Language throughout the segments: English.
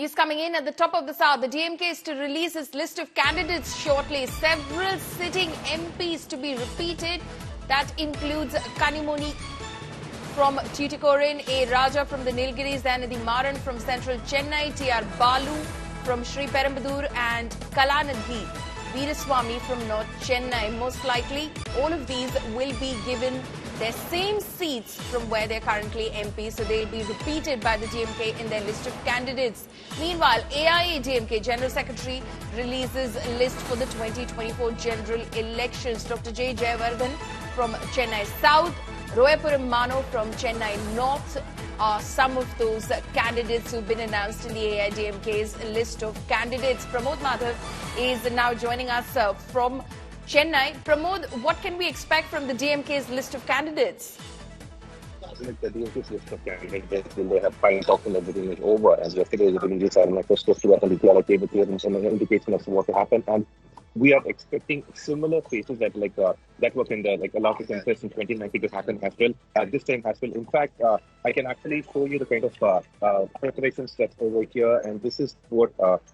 News coming in at the top of the South. The DMK is to release its list of candidates shortly. Several sitting MPs to be repeated. That includes Kanimoni from Tuticorin, A. Raja from the Nilgiris, Dhanadi Maran from central Chennai, T.R. Balu from Sri Perumbudur and Kalanadhi Veeraswamy from North Chennai. Most likely, all of these will be given their same seats from where they're currently MPs, so they'll be repeated by the DMK in their list of candidates. Meanwhile, AIADMK General Secretary releases list for the 2024 general elections. Dr. J. Jayavardhan from Chennai South, Royapuram Mano from Chennai North are some of those candidates who've been announced in the AIADMK's list of candidates. Pramod Madhav is now joining us from Chennai. Pramod, what can we expect from the DMK's list of candidates? The DMK's list of candidates, when they have final talks and everything is over, and yesterday the release our manifesto to us and the gave it clearance and an indication as to what will happen. And we are expecting similar phases that that was in the allowed to contest in 2019 to happen as well. This time as well. In fact, I can actually show you the kind of preparations that's over here, and this is what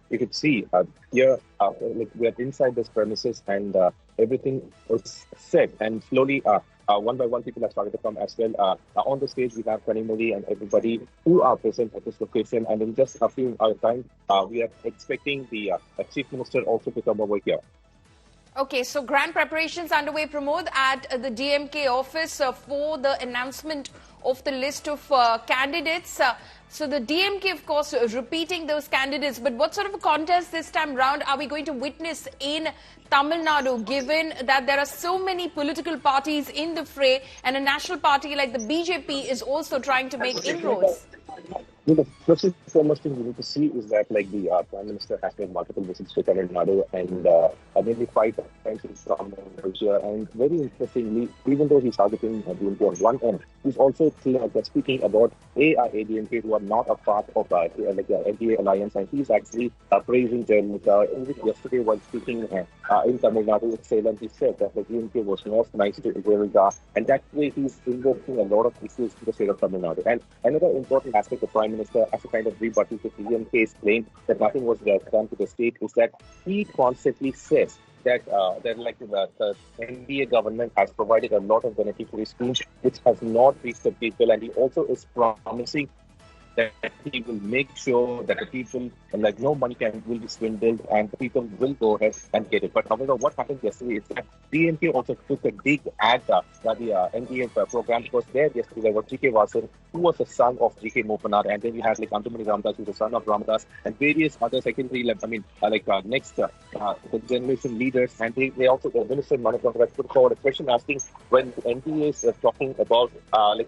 you could see here. We are inside this premises, and everything is set, and slowly. One by one, people have started to come as well. On the stage, we have Kanimoni and everybody who are present at this location. And in just a few time, we are expecting the Chief Minister also to come over here. Okay, so grand preparations underway, Pramod, at the DMK office for the announcement of the list of candidates. So the DMK, of course, repeating those candidates. But what sort of a contest this time round are we going to witness in Tamil Nadu, given that there are so many political parties in the fray and a national party like the BJP is also trying to make inroads? The first and foremost thing we need to see is that the Prime Minister has made multiple visits to Tamil Nadu and maybe 5 times he's come here. And very interestingly, even though he's targeting DMK on one end, he's also clear that speaking about AIADMK, who are not a part of the NDA alliance, and he's actually praising them. Yesterday, while speaking in Tamil Nadu with Salem, he said that the DMK was not nice to Israel, and that way he's invoking a lot of issues to the state of Tamil Nadu. And another important aspect of Prime Minister, as a kind of rebuttal to DMK's claim that nothing was done to the state, is that he constantly says that the NDA government has provided a lot of beneficiary schemes which has not reached the people, and he also is promising that he will make sure that the people, no money will be swindled and the people will go ahead and get it. But however, what happened yesterday is that DMK also took a dig at the NDA program, because there yesterday there was G.K. Vasan, who was the son of G.K. Mopanar, and then we had Antumani Ramdas, who was the son of Ramdas, and various other secondary, next the generation leaders, and they also, the Minister Manifesto put forward a question asking when NDA is talking about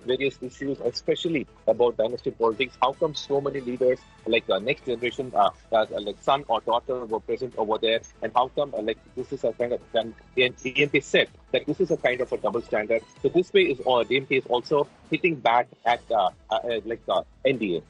various issues, especially about dynasty politics, how come so many leaders next generation son or daughter were present over there, and how come this is a kind of, and DMK said that this is a kind of a double standard. So this way is DMK is also hitting back at NDA.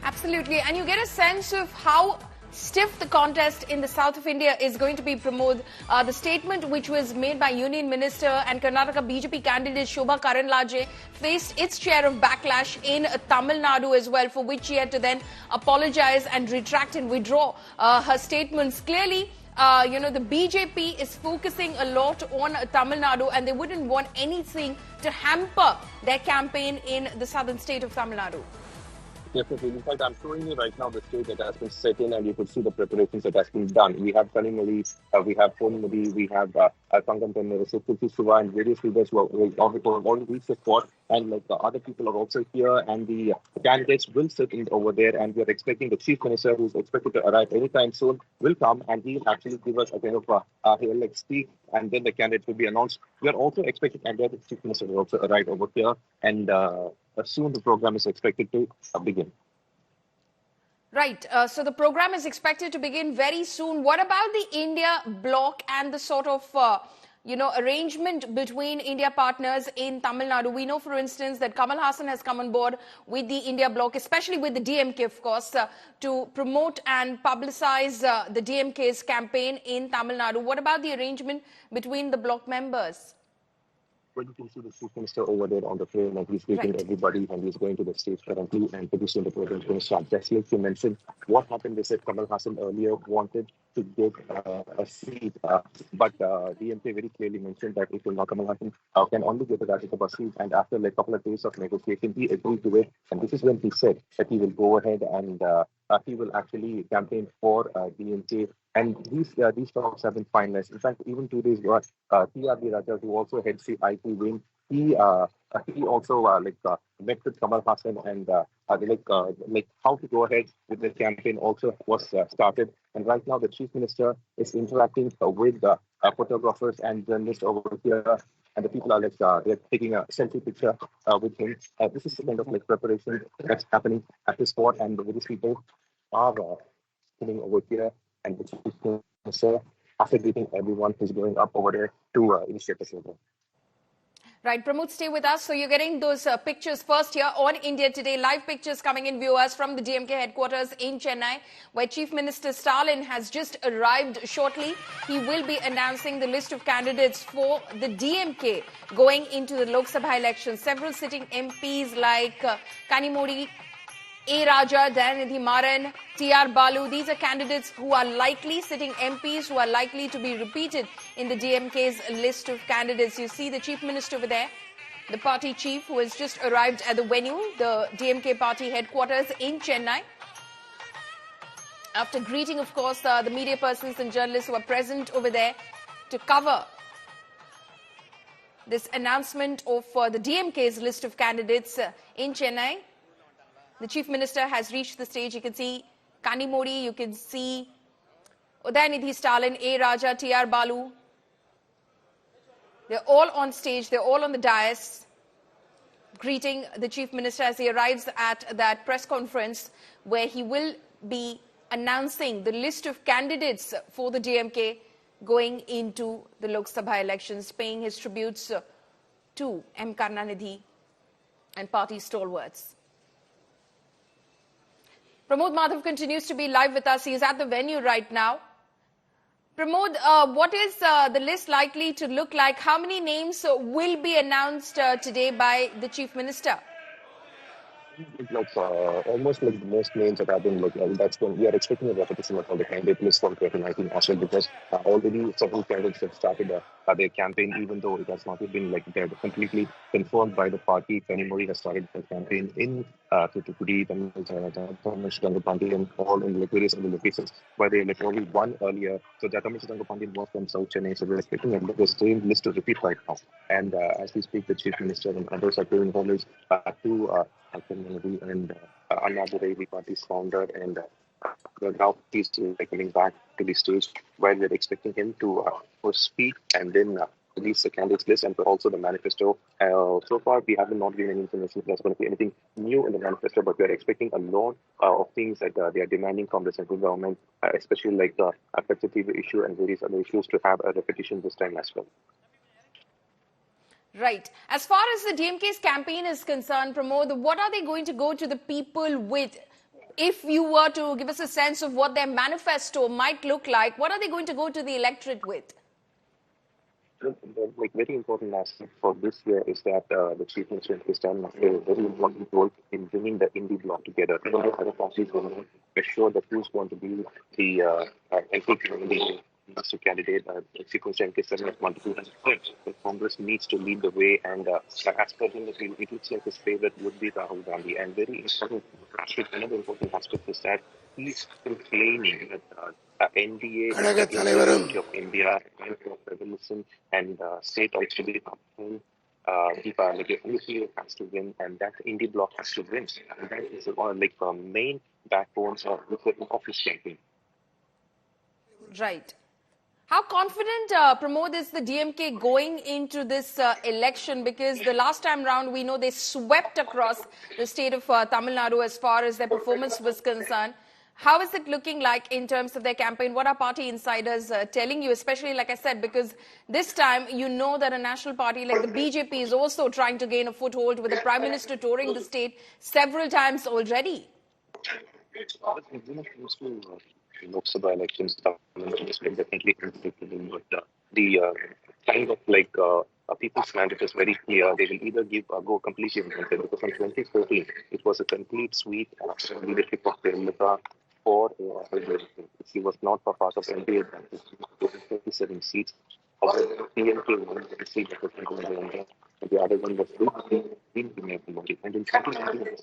Absolutely, and you get a sense of how stiff the contest in the south of India is going to be, Pramod. The statement which was made by Union Minister and Karnataka BJP candidate Shobha Karanlaje faced its share of backlash in Tamil Nadu as well, for which she had to then apologize and retract and withdraw her statements. Clearly, the BJP is focusing a lot on Tamil Nadu, and they wouldn't want anything to hamper their campaign in the southern state of Tamil Nadu. Definitely. In fact, I'm showing you right now the stage that has been set in, and you could see the preparations that has been done. We have Kanimoni, we have Ponimudi, we have Tangam Tennuru, Kulti Suva, and various leaders who have already reached the spot, and other people are also here, and the candidates will sit in over there, and we are expecting the Chief Minister, who is expected to arrive anytime soon, will come, and he will actually give us a kind of speak, and then the candidates will be announced. We are also expecting, and the Chief Minister will also arrive over here, and soon the program is expected to begin. Right. So the program is expected to begin very soon. What about the India bloc and the sort of, arrangement between India partners in Tamil Nadu? We know, for instance, that Kamal Hassan has come on board with the India bloc, especially with the DMK, of course, to promote and publicize the DMK's campaign in Tamil Nadu. What about the arrangement between the bloc members? when you can see the chief minister over there on the train and he's greeting Right. everybody and he's going to the stage currently and pretty soon the program is going to start. Just like you mentioned, what happened, they said Kamal Hassan earlier wanted to get a seat, but DMK very clearly mentioned that it will not, Kamal Hassan can only get a Rajya Sabha seat, and after like a couple of days of negotiation, he agreed to it, and this is when he said that he will go ahead and he will actually campaign for DMK. And these talks have been finalized. In fact, even 2 days ago, TRB Raja, who also heads the IT wing, he also met with Kamal Hassan and like how to go ahead with the campaign also was started. And right now, the chief minister is interacting with photographers and journalists over here, and the people are they're taking a selfie picture with him. This is the kind of like preparation that's happening at this spot, and the British people are sitting over here, and the chief minister, after greeting everyone, is going up over there to initiate the ceremony. Right, Pramod, stay with us. So you're getting those pictures first here on India Today. Live pictures coming in, viewers, from the DMK headquarters in Chennai, where Chief Minister Stalin has just arrived shortly. He will be announcing the list of candidates for the DMK going into the Lok Sabha elections. Several sitting MPs like Kanimodi, A. Raja, Dayanidhi Maran, T.R. Balu. These are candidates who are likely, sitting MPs who are likely to be repeated in the DMK's list of candidates. You see the Chief Minister over there, the party chief who has just arrived at the venue, the DMK party headquarters in Chennai. After greeting, of course, the media persons and journalists who are present over there to cover this announcement of the DMK's list of candidates in Chennai. The Chief Minister has reached the stage. You can see Kanimodi, you can see Udayanidhi Stalin, A. Raja, T.R. Balu. They're all on stage. They're all on the dais greeting the Chief Minister as he arrives at that press conference where he will be announcing the list of candidates for the DMK going into the Lok Sabha elections, paying his tributes to M. Karunanidhi and party stalwarts. Pramod Madhav continues to be live with us. He is at the venue right now. Pramod, what is the list likely to look like? How many names will be announced today by the Chief Minister? Like almost like most names that have been looked at. That's when we are expecting a repetition of all the candidate list from 2019 as well, because already several candidates have started their campaign, even though it has not been like they're completely confirmed by the party. Kanimodi has started the campaign in Thoothukudi, Tamil and all in like various other locations where they like only one earlier. So Jatamishangapandi was from South Chennai, so we're expecting the same list to repeat right now. And as we speak, the Chief Minister and others are doing homage to and Anna the party's founder, and now he's coming back to the stage where we're expecting him to first speak and then release the candidates list and also the manifesto. So far, we haven't not given any information if there's going to be anything new in the manifesto, but we're expecting a lot of things that they are demanding from the central government, especially like the affected issue and various other issues, to have a repetition this time as well. Right. As far as the DMK's campaign is concerned, Pramod, what are they going to go to the people with? If you were to give us a sense of what their manifesto might look like, what are they going to go to the electorate with? The very important aspect for this year is that the Chief Minister has done a very important role in bringing the indie bloc together. Even though other parties will assure that who's going to be the MP Minister candidate, Chief Minister M.K. Sharma has multiple aspects. The Congress needs to lead the way, and as per him, it looks like his favorite would be Rahul Gandhi. And very important aspect, another important aspect is that he's complaining that NDA is of India and of federalism, and state also be upon the has to win, and that indie bloc has to win. And that is like the main backbones of his campaign. Right. How confident, Pramod, is the DMK going into this election? Because the last time round, we know they swept across the state of Tamil Nadu as far as their performance was concerned. How is it looking like in terms of their campaign? What are party insiders telling you, especially, like I said, because this time you know that a national party like the BJP is also trying to gain a foothold with the Prime Minister touring the state several times already. Lok Sabha elections, definitely unpredictable, but the kind of a people's mandate is very clear. They will either go completely independent, because from 2014 it was a complete sweep leadership of Jayalalitha for she was not a part of NDA. 37 seats. However, DMK won the seat representing the other one was in Modi. And in 2019,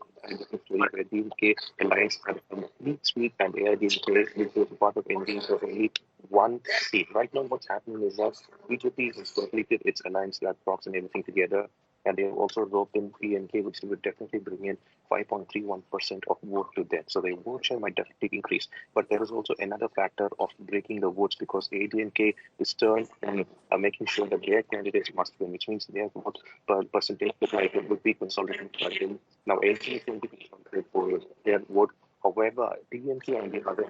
where DMK alliance had a complete sweep, and AIADMK, which was part of NDA, for only one seat. Right now, what's happening is that BJP has completed its alliance laptops and everything together, and they have also roped in PMK, which would definitely bring in 5.31% of vote to them. So their vote share might definitely increase. But there is also another factor of breaking the votes, because AIADMK is turned and making sure that their candidates must win, which means their vote percentage would be consolidated. Now, AIADMK is going to be consolidated for their vote. However, DMK and the other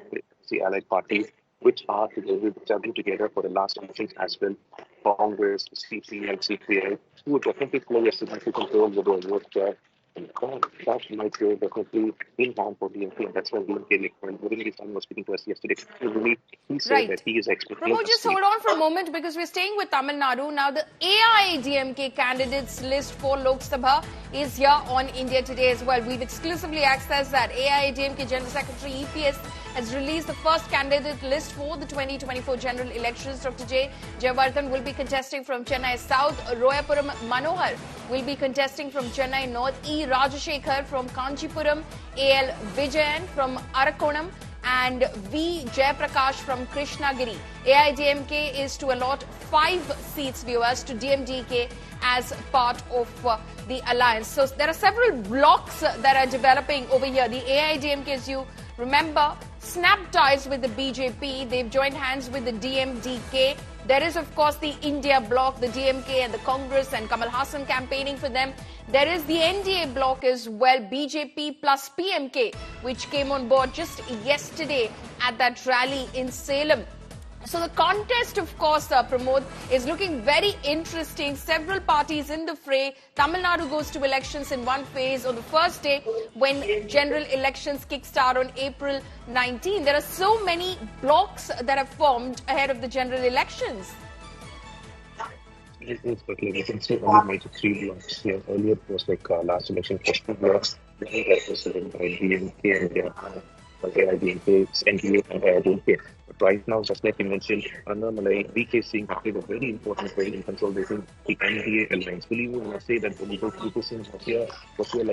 allied parties, which are together for the last elections as well, Congress, CPI, CPI, who would definitely play a significant role with their vote share. And that might go definitely in hand for DMK, and that's why DMK, when Murali was speaking to us yesterday, he said that he is expecting. Pramod, just hold on for a moment, because we're staying with Tamil Nadu. Now, the AIADMK candidates list for Lok Sabha is here on India Today as well. We've exclusively accessed that. AIADMK General Secretary EPS has released the first candidate list for the 2024 general elections. Dr. J. Jayawardhan will be contesting from Chennai South. Royapuram Manohar will be contesting from Chennai North. E. Rajashekhar from Kanchipuram. A.L. Vijayan from Arakonam. And V. Jayaprakash from Krishnagiri. AIADMK is to allot 5 seats, viewers, to DMDK as part of the alliance. So there are several blocks that are developing over here. The AIADMK, as you remember, snapped ties with the BJP. They've joined hands with the DMDK. There is, of course, the India bloc, the DMK and the Congress, and Kamal Hassan campaigning for them. There is the NDA bloc as well, BJP plus PMK, which came on board just yesterday at that rally in Salem. So the contest, of course, Pramod, is looking very interesting. Several parties in the fray. Tamil Nadu goes to elections in one phase on the first day when general elections kickstart on April 19. There are so many blocks that have formed ahead of the general elections. Yes, but we can say only major 3 blocks here. Earlier it was last election, 2 blocks, represented by DMK and AIADMK, NDA and AIADMK. But right now, just like you mentioned, Annamalai, VK Singh have played a very important role in consolidating the NDA alliance. Believe me when I say that VK Singh was here for several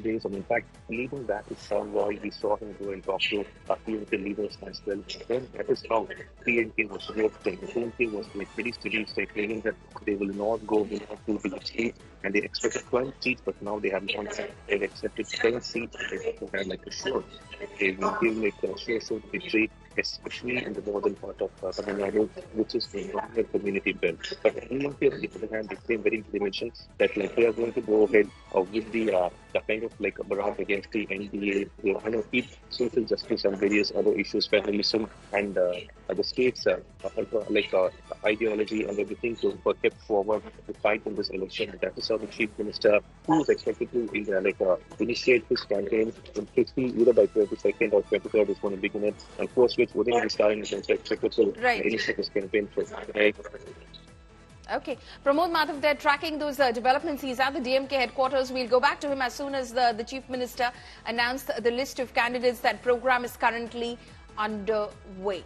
days. And in fact, leading that is Convoy. We saw him go and talk to PMK leaders as well. Then that is how PMK was reacting. PMK was very steady, claiming that they will not go below 2 big seats, and they expected 12 seats, but now they have gone. They've accepted 10 seats. They have a show. They will give a show victory, especially in the northern part of Tamil Nadu, which is the northern community belt. But DMK, on the other hand, they mentioned that they are going to go ahead with the kind of a barrage against the NDA. They want to keep social justice and various other issues, federalism and the state's ideology and everything to kept forward to fight in this election. That is how the Chief Minister, who is expected to initiate his campaign in 60, either by 22nd or 23rd, is going to begin it. And post which within the Stalin and expected to initiate his campaign for Okay. Pramod Madhav, they're tracking those developments. He's at the DMK headquarters. We'll go back to him as soon as the Chief Minister announced the list of candidates. That program is currently underway.